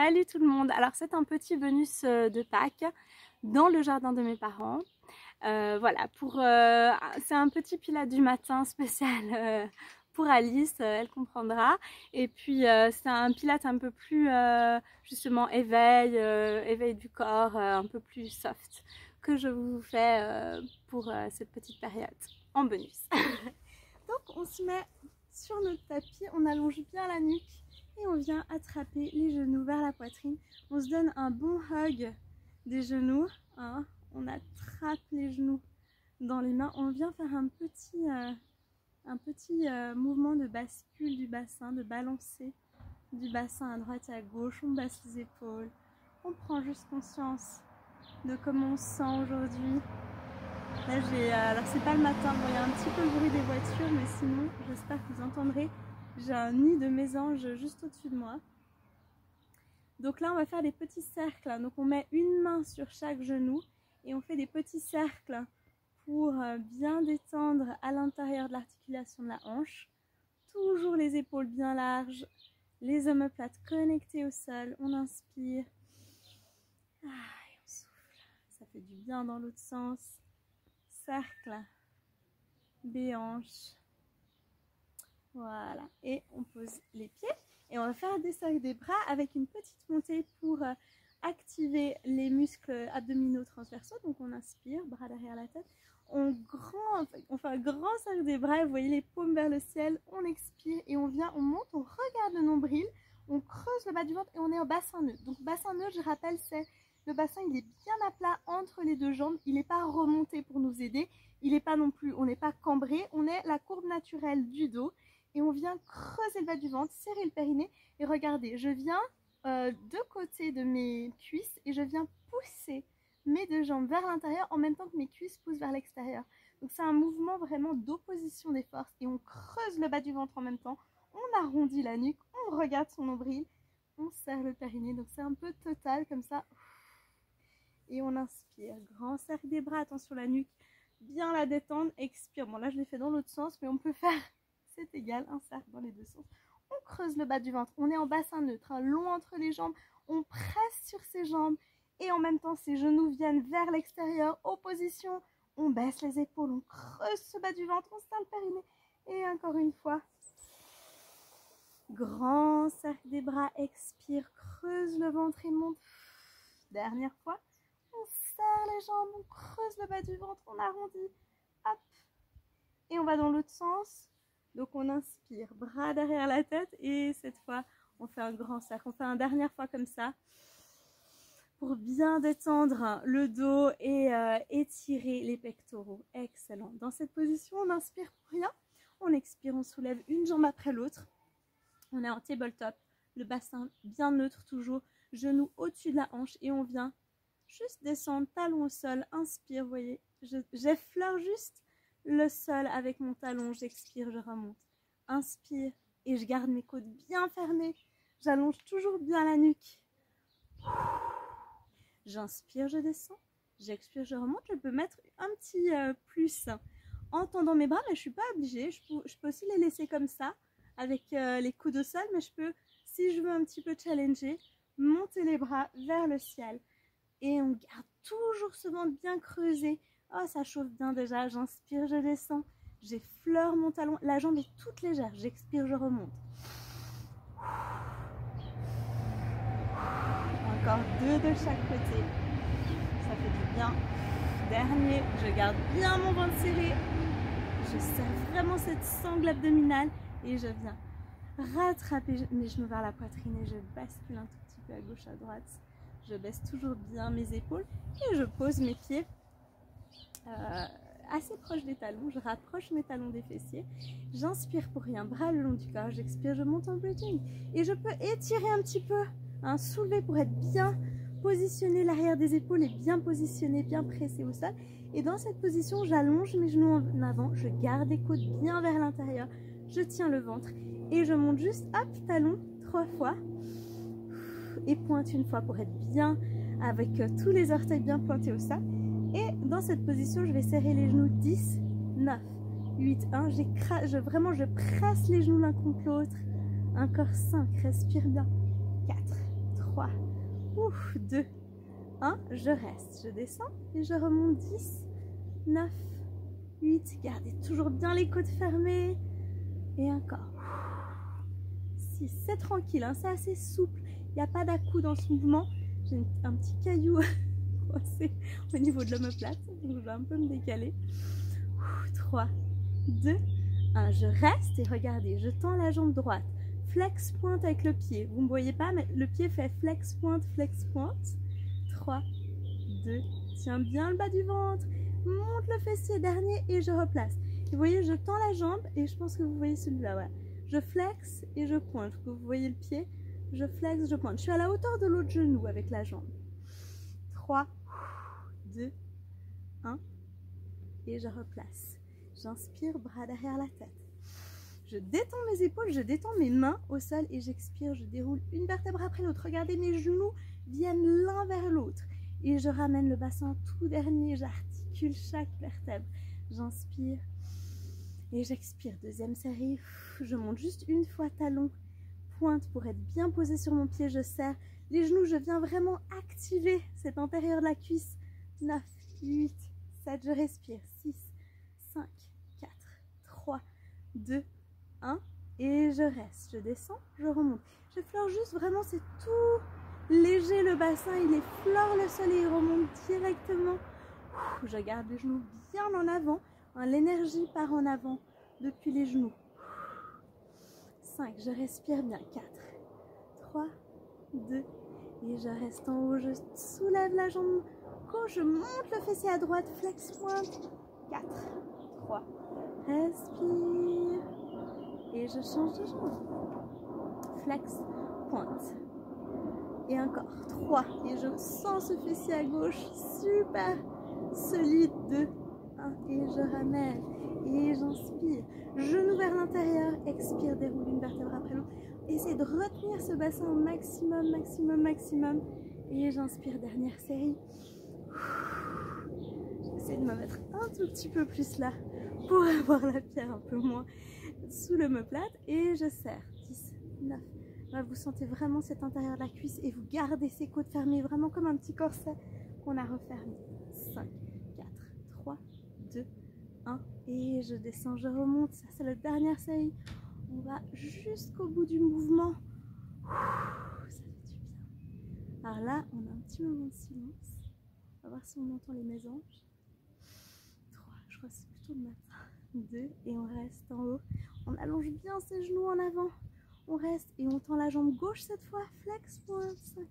Salut tout le monde. Alors c'est un petit bonus de Pâques dans le jardin de mes parents. Voilà, c'est un petit pilates du matin spécial pour Alice, elle comprendra. Et puis c'est un pilates un peu plus justement éveil du corps, un peu plus soft que je vous fais pour cette petite période en bonus. Donc on se met sur notre tapis, on allonge bien la nuque et on vient attraper les genoux vers la poitrine. On se donne un bon hug des genoux, hein. On attrape les genoux dans les mains. On vient faire un petit mouvement de bascule du bassin, de balancer du bassin à droite et à gauche. On baisse les épaules. On prend juste conscience de comment on se sent aujourd'hui. Là, alors c'est pas le matin, bon, il y a un petit peu le bruit des voitures, mais sinon j'espère que vous entendrez. J'ai un nid de mésanges juste au-dessus de moi. Donc là on va faire des petits cercles, donc on met une main sur chaque genou et on fait des petits cercles pour bien détendre à l'intérieur de l'articulation de la hanche. Toujours les épaules bien larges, les omoplates connectées au sol. On inspire et on souffle, ça fait du bien dans l'autre sens. Cercle des hanches, voilà, et on pose les pieds et on va faire des cercles des bras avec une petite montée pour activer les muscles abdominaux transversaux. Donc on inspire, bras derrière la tête, on fait un grand cercle des bras, vous voyez les paumes vers le ciel, on expire et on monte, on regarde le nombril, on creuse le bas du ventre et on est en bassin neutre. Donc bassin neutre, je rappelle, c'est le bassin, il est bien à plat entre les deux jambes, il n'est pas remonté pour nous aider, il n'est pas non plus, on n'est pas cambré, on est la courbe naturelle du dos et on vient creuser le bas du ventre, serrer le périnée et regardez, je viens de côté de mes cuisses et je viens pousser mes deux jambes vers l'intérieur en même temps que mes cuisses poussent vers l'extérieur. Donc c'est un mouvement vraiment d'opposition des forces et on creuse le bas du ventre en même temps, on arrondit la nuque, on regarde son nombril, on serre le périnée, donc c'est un peu total comme ça. Et on inspire, grand cercle des bras, attention la nuque, bien la détendre, expire. Bon là je l'ai fait dans l'autre sens, mais on peut faire, c'est égal, un cercle dans les deux sens. On creuse le bas du ventre, on est en bassin neutre, hein, long entre les jambes, on presse sur ses jambes et en même temps ses genoux viennent vers l'extérieur, opposition, on baisse les épaules, on creuse ce bas du ventre, on serre le périnée et encore une fois. Grand cercle des bras, expire, creuse le ventre et monte. Dernière fois. On serre les jambes, on creuse le bas du ventre, on arrondit, hop, et on va dans l'autre sens. Donc on inspire, bras derrière la tête et cette fois on fait un grand cercle. On fait une dernière fois comme ça pour bien détendre le dos et étirer les pectoraux. Excellent. Dans cette position, on inspire pour rien, on expire, on soulève une jambe après l'autre. On est en tabletop, le bassin bien neutre toujours, genoux au-dessus de la hanche et on vient juste descendre, talon au sol, inspire, vous voyez, j'effleure juste le sol avec mon talon, j'expire, je remonte, inspire et je garde mes côtes bien fermées, j'allonge toujours bien la nuque, j'inspire, je descends, j'expire, je remonte, je peux mettre un petit plus en tendant mes bras, mais je ne suis pas obligée, je peux aussi les laisser comme ça, avec les coudes au sol, mais je peux, si je veux un petit peu challenger, monter les bras vers le ciel. Et on garde toujours ce ventre bien creusé. Oh, ça chauffe bien déjà. J'inspire, je descends. J'effleure mon talon. La jambe est toute légère. J'expire, je remonte. Encore deux de chaque côté. Ça fait du bien. Dernier, je garde bien mon ventre serré. Je serre vraiment cette sangle abdominale. Et je viens rattraper mes genoux vers la poitrine. Et je bascule un tout petit peu à gauche, à droite. Je baisse toujours bien mes épaules et je pose mes pieds assez proches des talons. Je rapproche mes talons des fessiers. J'inspire pour rien, bras le long du corps. J'expire, je monte en bridging. Et je peux étirer un petit peu, hein, soulever pour être bien positionné. L'arrière des épaules est bien positionné, bien pressé au sol. Et dans cette position, j'allonge mes genoux en avant. Je garde les côtes bien vers l'intérieur. Je tiens le ventre et je monte juste, hop, talon, 3 fois. Et pointe une fois pour être bien avec tous les orteils bien pointés au sol. Et dans cette position, je vais serrer les genoux 10, 9, 8, 1. Vraiment, je presse les genoux l'un contre l'autre. Encore 5, respire bien. 4, 3, 3, 2, 1. Je reste, je descends et je remonte. 10, 9, 8. Gardez toujours bien les côtes fermées. Et encore. 6. C'est tranquille, hein, c'est assez souple. Il n'y a pas d'à-coup dans ce mouvement. J'ai un petit caillou coincé au niveau de l'omoplate. Donc je vais un peu me décaler. 3, 2, 1. Je reste et regardez, je tends la jambe droite. Flex pointe avec le pied. Vous ne me voyez pas, mais le pied fait flex pointe, flex pointe. 3, 2. Tiens bien le bas du ventre. Monte le fessier dernier et je replace. Et vous voyez, je tends la jambe et je pense que vous voyez celui-là. Ouais. Je flex et je pointe. Vous voyez le pied? Je flex, je pointe. Je suis à la hauteur de l'autre genou avec la jambe. 3, 2, 1. Et je replace. J'inspire, bras derrière la tête. Je détends mes épaules, je détends mes mains au sol et j'expire. Je déroule une vertèbre après l'autre. Regardez, mes genoux viennent l'un vers l'autre. Et je ramène le bassin tout dernier. J'articule chaque vertèbre. J'inspire et j'expire. Deuxième série. Je monte juste une fois talon, pointe pour être bien posé sur mon pied. Je serre les genoux. Je viens vraiment activer cet intérieur de la cuisse. 9, 8, 7. Je respire. 6, 5, 4, 3, 2, 1. Et je reste. Je descends, je remonte. Je fleure juste vraiment, c'est tout léger le bassin. Il effleure le sol et il remonte directement. Je garde les genoux bien en avant. L'énergie part en avant depuis les genoux. 5, je respire bien. 4, 3, 2, et je reste en haut. Je soulève la jambe gauche, je monte le fessier à droite, flex pointe. 4, 3, respire. Et je change de jambe. Flex pointe. Et encore 3. Et je sens ce fessier à gauche super solide. 2, 1. Et je ramène. Et j'inspire. Genou vers l'intérieur. Expire, déroule une vertèbre après l'autre. Essayez de retenir ce bassin au maximum, maximum, maximum. Et j'inspire, dernière série. J'essaie de me mettre un tout petit peu plus là pour avoir la pierre un peu moins sous l'omoplate. Et je serre. 10, 9. Là, vous sentez vraiment cet intérieur de la cuisse et vous gardez ces côtes fermées, vraiment comme un petit corset qu'on a refermé. 5, 4, 3, 2, 1. Et je descends, je remonte. Ça, c'est la dernière série. On va jusqu'au bout du mouvement. Ça fait du bien. Alors là, on a un petit moment de silence. On va voir si on entend les mésanges. 3, je crois que c'est plutôt le matin. 2, et on reste en haut. On allonge bien ses genoux en avant. On reste et on tend la jambe gauche cette fois. Flex pointe. 5,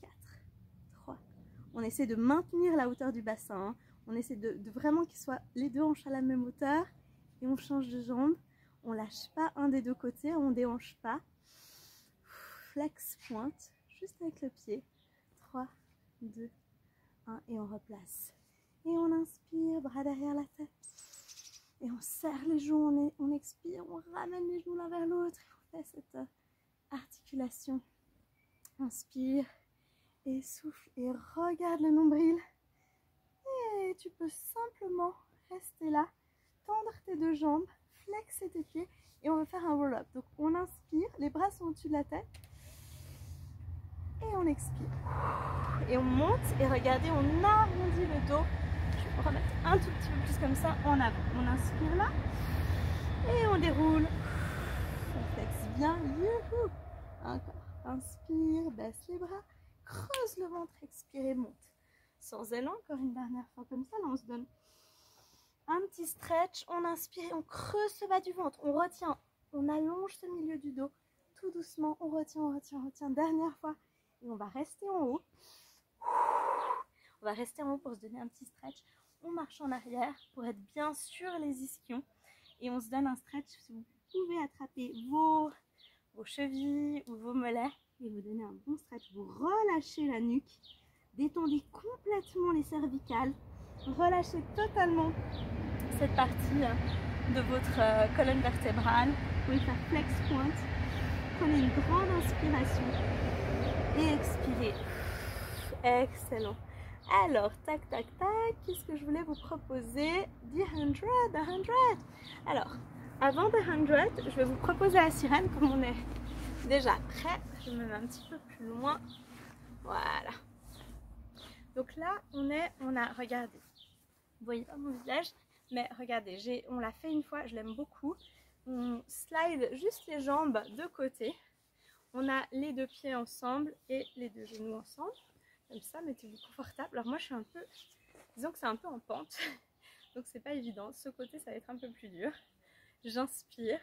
4, 3. On essaie de maintenir la hauteur du bassin. Hein. On essaie de vraiment qu'ils soient les deux hanches à la même hauteur. Et on change de jambe. On lâche pas un des deux côtés. On déhanche pas. Flex pointe. Juste avec le pied. 3, 2, 1. Et on replace. Et on inspire. Bras derrière la tête. Et on serre les genoux. On expire. On ramène les genoux l'un vers l'autre. Cette articulation. Inspire et souffle et regarde le nombril. Et tu peux simplement rester là, tendre tes deux jambes, flexer tes pieds et on va faire un roll-up. Donc on inspire, les bras sont au-dessus de la tête et on expire. Et on monte et regardez, on arrondit le dos. Je vais remettre un tout petit peu plus comme ça en avant. On inspire là et on déroule. On flexe bien, youhou. Encore, inspire, baisse les bras, creuse le ventre, expire et monte. Sans élan, encore une dernière fois comme ça, là on se donne un petit stretch, on inspire et on creuse le bas du ventre, on retient, on allonge ce milieu du dos, tout doucement, on retient, on retient, on retient, dernière fois, et on va rester en haut. On va rester en haut pour se donner un petit stretch, on marche en arrière pour être bien sur les ischions, et on se donne un stretch, si vous pouvez attraper vos chevilles ou vos mollets et vous donner un bon stretch. Vous relâchez la nuque, détendez complètement les cervicales, relâchez totalement cette partie de votre colonne vertébrale. Vous pouvez faire flex pointe. Prenez une grande inspiration et expirez. Excellent. Alors, tac, tac, tac, qu'est-ce que je voulais vous proposer? The 100. Alors, avant The 100, je vais vous proposer la sirène comme on est déjà prêt. Je me mets un petit peu plus loin Voilà. Donc là, regardez, vous voyez pas mon visage, mais regardez, on l'a fait une fois, je l'aime beaucoup. On slide juste les jambes de côté. On a les deux pieds ensemble et les deux genoux ensemble. Comme ça, mettez-vous confortable. Alors moi, je suis un peu, disons que c'est un peu en pente, donc c'est pas évident. Ce côté, ça va être un peu plus dur. J'inspire.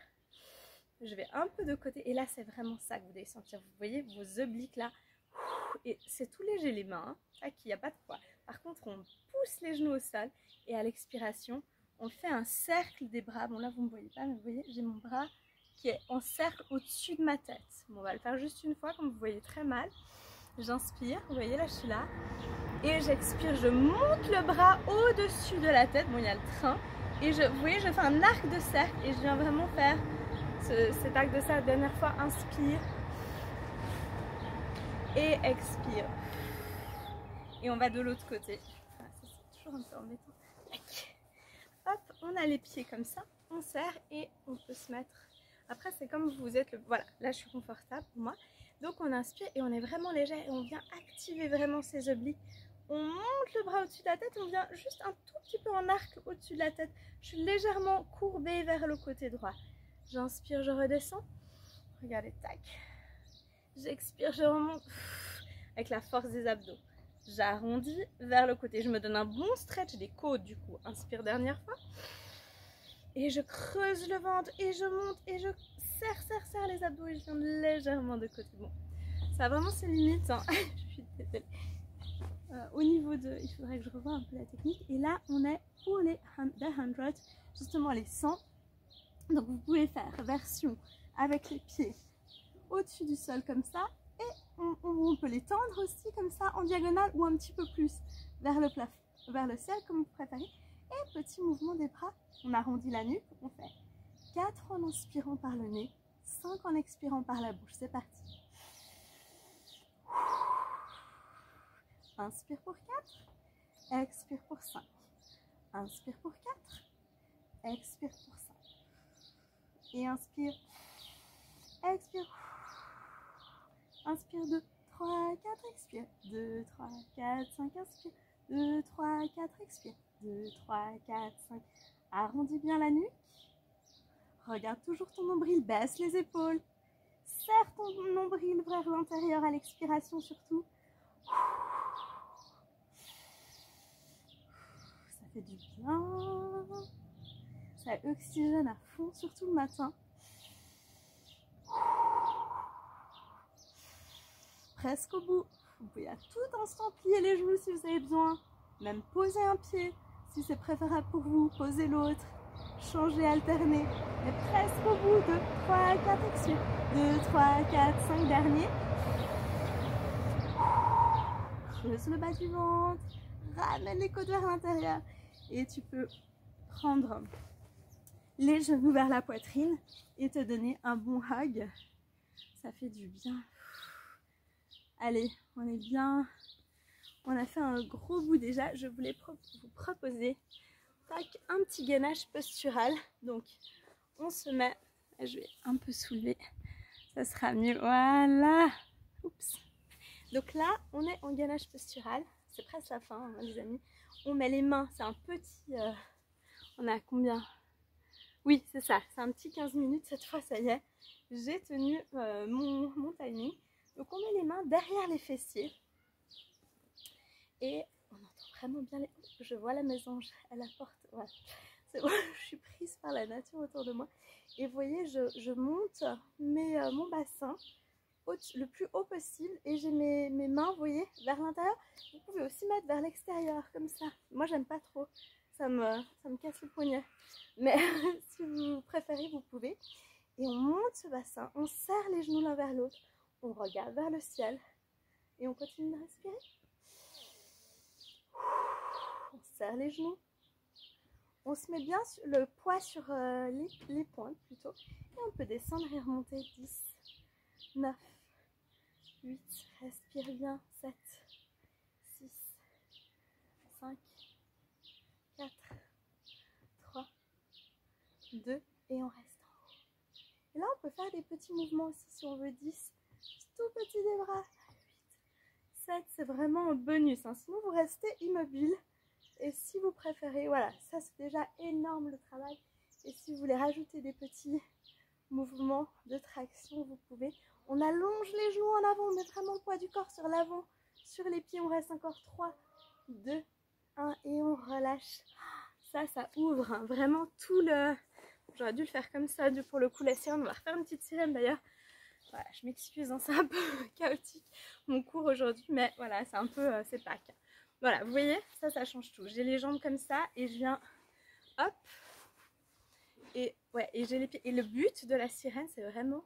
Je vais un peu de côté et là, c'est vraiment ça que vous devez sentir. Vous voyez vos obliques là. Et c'est tout léger les mains, hein. Il n'y a pas de quoi. Par contre, on pousse les genoux au sol et à l'expiration, on fait un cercle des bras. Bon là, vous ne me voyez pas, mais vous voyez, j'ai mon bras qui est en cercle au-dessus de ma tête. Bon, on va le faire juste une fois, comme vous voyez très mal. J'inspire, vous voyez là, je suis là. Et j'expire, je monte le bras au-dessus de la tête. Bon, il y a le train. Et vous voyez, je fais un arc de cercle et je viens vraiment faire cet arc de cercle. Dernière fois, inspire. Et expire. Et on va de l'autre côté. Ah, ça, c'est toujours un peu embêtant. Hop, on a les pieds comme ça, on serre et on peut se mettre. Après, c'est comme vous êtes voilà, là je suis confortable pour moi. Donc on inspire et on est vraiment léger et on vient activer vraiment ses obliques. On monte le bras au-dessus de la tête, on vient juste un tout petit peu en arc au-dessus de la tête. Je suis légèrement courbée vers le côté droit. J'inspire, je redescends. Regardez, tac. J'expire, je remonte avec la force des abdos. J'arrondis vers le côté. Je me donne un bon stretch des côtes du coup. Inspire dernière fois. Et je creuse le ventre et je monte et je serre les abdos et je viens légèrement de côté. Bon, ça a vraiment ses limites. Hein. Je suis désolée. Au niveau de... Il faudrait que je revoie un peu la technique. Et là, on est pour les 100, justement les 100. Donc vous pouvez faire version avec les pieds au-dessus du sol comme ça et on peut les tendre aussi comme ça en diagonale ou un petit peu plus vers le plafond, vers le ciel comme vous préférez. Et petit mouvement des bras, on arrondit la nuque, on fait 4 en inspirant par le nez, 5 en expirant par la bouche, c'est parti. Inspire pour 4, expire pour 5, inspire pour 4, expire pour 5 et inspire, expire. Inspire 2, 3, 4, expire. 2, 3, 4, 5, inspire. 2, 3, 4, expire. 2, 3, 4, 5. Arrondis bien la nuque. Regarde toujours ton nombril, baisse les épaules. Serre ton nombril vers l'intérieur à l'expiration surtout. Ça fait du bien. Ça oxygène à fond, surtout le matin. Presque au bout. Vous pouvez à tout instant plier les genoux si vous avez besoin. Même poser un pied si c'est préférable pour vous. Poser l'autre. Changer, alterner. Mais presque au bout. 2, 3, 4, expire. 2, 3, 4, 5 derniers. Creuse le bas du ventre. Ramène les côtes vers l'intérieur. Et tu peux prendre les genoux vers la poitrine et te donner un bon hug. Ça fait du bien. Allez, on est bien. On a fait un gros bout déjà. Je voulais vous proposer un petit gainage postural. Donc, on se met... Je vais un peu soulever. Ça sera mieux. Voilà. Oups. Donc là, on est en gainage postural. C'est presque la fin, hein, les amis. On met les mains. C'est un petit... on a combien? Oui, c'est ça. C'est un petit 15 minutes. Cette fois, ça y est. J'ai tenu mon timing. Donc on met les mains derrière les fessiers et on entend vraiment bien les... Je vois la mésange à la porte, voilà. C'est bon, je suis prise par la nature autour de moi. Et vous voyez, je monte mon bassin le plus haut possible et j'ai mes mains, vous voyez, vers l'intérieur. Vous pouvez aussi mettre vers l'extérieur, comme ça. Moi, j'aime pas trop, ça me casse le poignet. Mais si vous préférez, vous pouvez. Et on monte ce bassin, on serre les genoux l'un vers l'autre. On regarde vers le ciel et on continue de respirer. On serre les genoux. On se met bien le poids sur les pointes plutôt. Et on peut descendre et remonter. 10, 9, 8, respire bien. 7, 6, 5, 4, 3, 2 et on reste en haut. Et là on peut faire des petits mouvements aussi si on veut. 10. Tout petit des bras, 8, c'est vraiment un bonus, hein. Sinon vous restez immobile. Et si vous préférez, voilà, ça c'est déjà énorme le travail. Et si vous voulez rajouter des petits mouvements de traction, vous pouvez. On allonge les genoux en avant, on met vraiment le poids du corps sur l'avant. Sur les pieds, on reste encore 3, 2, 1 et on relâche. Ça ouvre hein, vraiment tout le... J'aurais dû le faire comme ça pour le coup la sirène. On va refaire une petite sirène d'ailleurs. Voilà, je m'excuse, hein, c'est un peu chaotique mon cours aujourd'hui, mais voilà, c'est un peu, c'est Pâques. Voilà, vous voyez, ça change tout. J'ai les jambes comme ça et je viens, hop, et ouais, et j'ai les pieds. Et le but de la sirène, c'est vraiment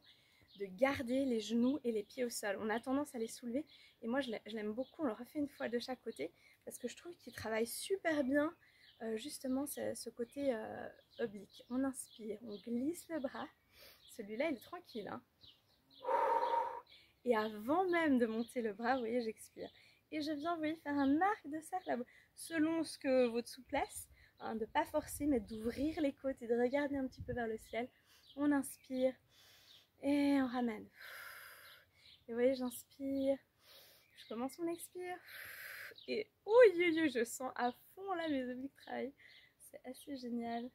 de garder les genoux et les pieds au sol. On a tendance à les soulever et moi je l'aime beaucoup. On le refait une fois de chaque côté parce que je trouve qu'il travaille super bien justement ce côté oblique. On inspire, on glisse le bras. Celui-là, il est tranquille, hein. Et avant même de monter le bras, vous voyez, j'expire. Et je viens, vous voyez, faire un arc de cercle selon ce que votre souplesse, hein, de ne pas forcer, mais d'ouvrir les côtes et de regarder un petit peu vers le ciel. On inspire et on ramène. Et vous voyez, j'inspire, je commence, on expire. Et ouh, je sens à fond là mes obliques travaillent. C'est assez génial.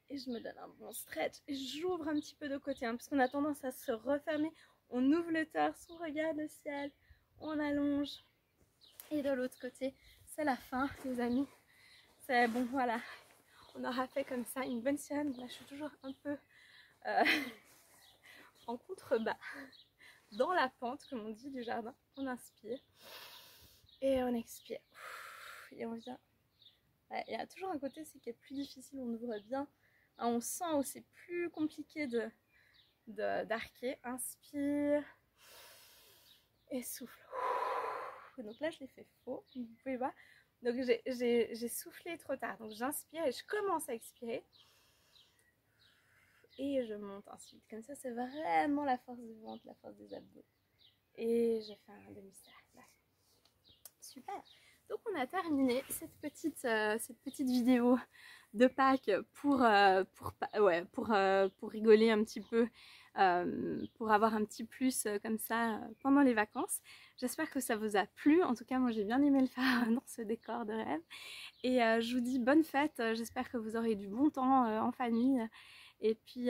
Et je me donne un bon stretch. Et j'ouvre un petit peu de côté, hein, parce qu'on a tendance à se refermer. On ouvre le torse, on regarde le ciel, on allonge. Et de l'autre côté, c'est la fin, les amis. C'est bon, voilà. On aura fait comme ça une bonne sirène. Là, je suis toujours un peu en contrebas, dans la pente, comme on dit, du jardin. On inspire et on expire. Et on vient. Ouais, il y a toujours un côté qui est plus difficile, on ouvre bien. On sent où c'est plus compliqué d'arquer. Inspire et souffle. Donc là je l'ai fait faux, vous pouvez voir. Donc j'ai soufflé trop tard, donc j'inspire et je commence à expirer et je monte ensuite. Comme ça c'est vraiment la force du ventre, la force des abdos. Et je fais un demi-cercle. Super. Donc on a terminé cette petite vidéo de Pâques pour rigoler un petit peu, pour avoir un petit plus comme ça pendant les vacances. J'espère que ça vous a plu. En tout cas, moi j'ai bien aimé le faire dans ce décor de rêve. Et je vous dis bonne fête. J'espère que vous aurez du bon temps en famille. Et puis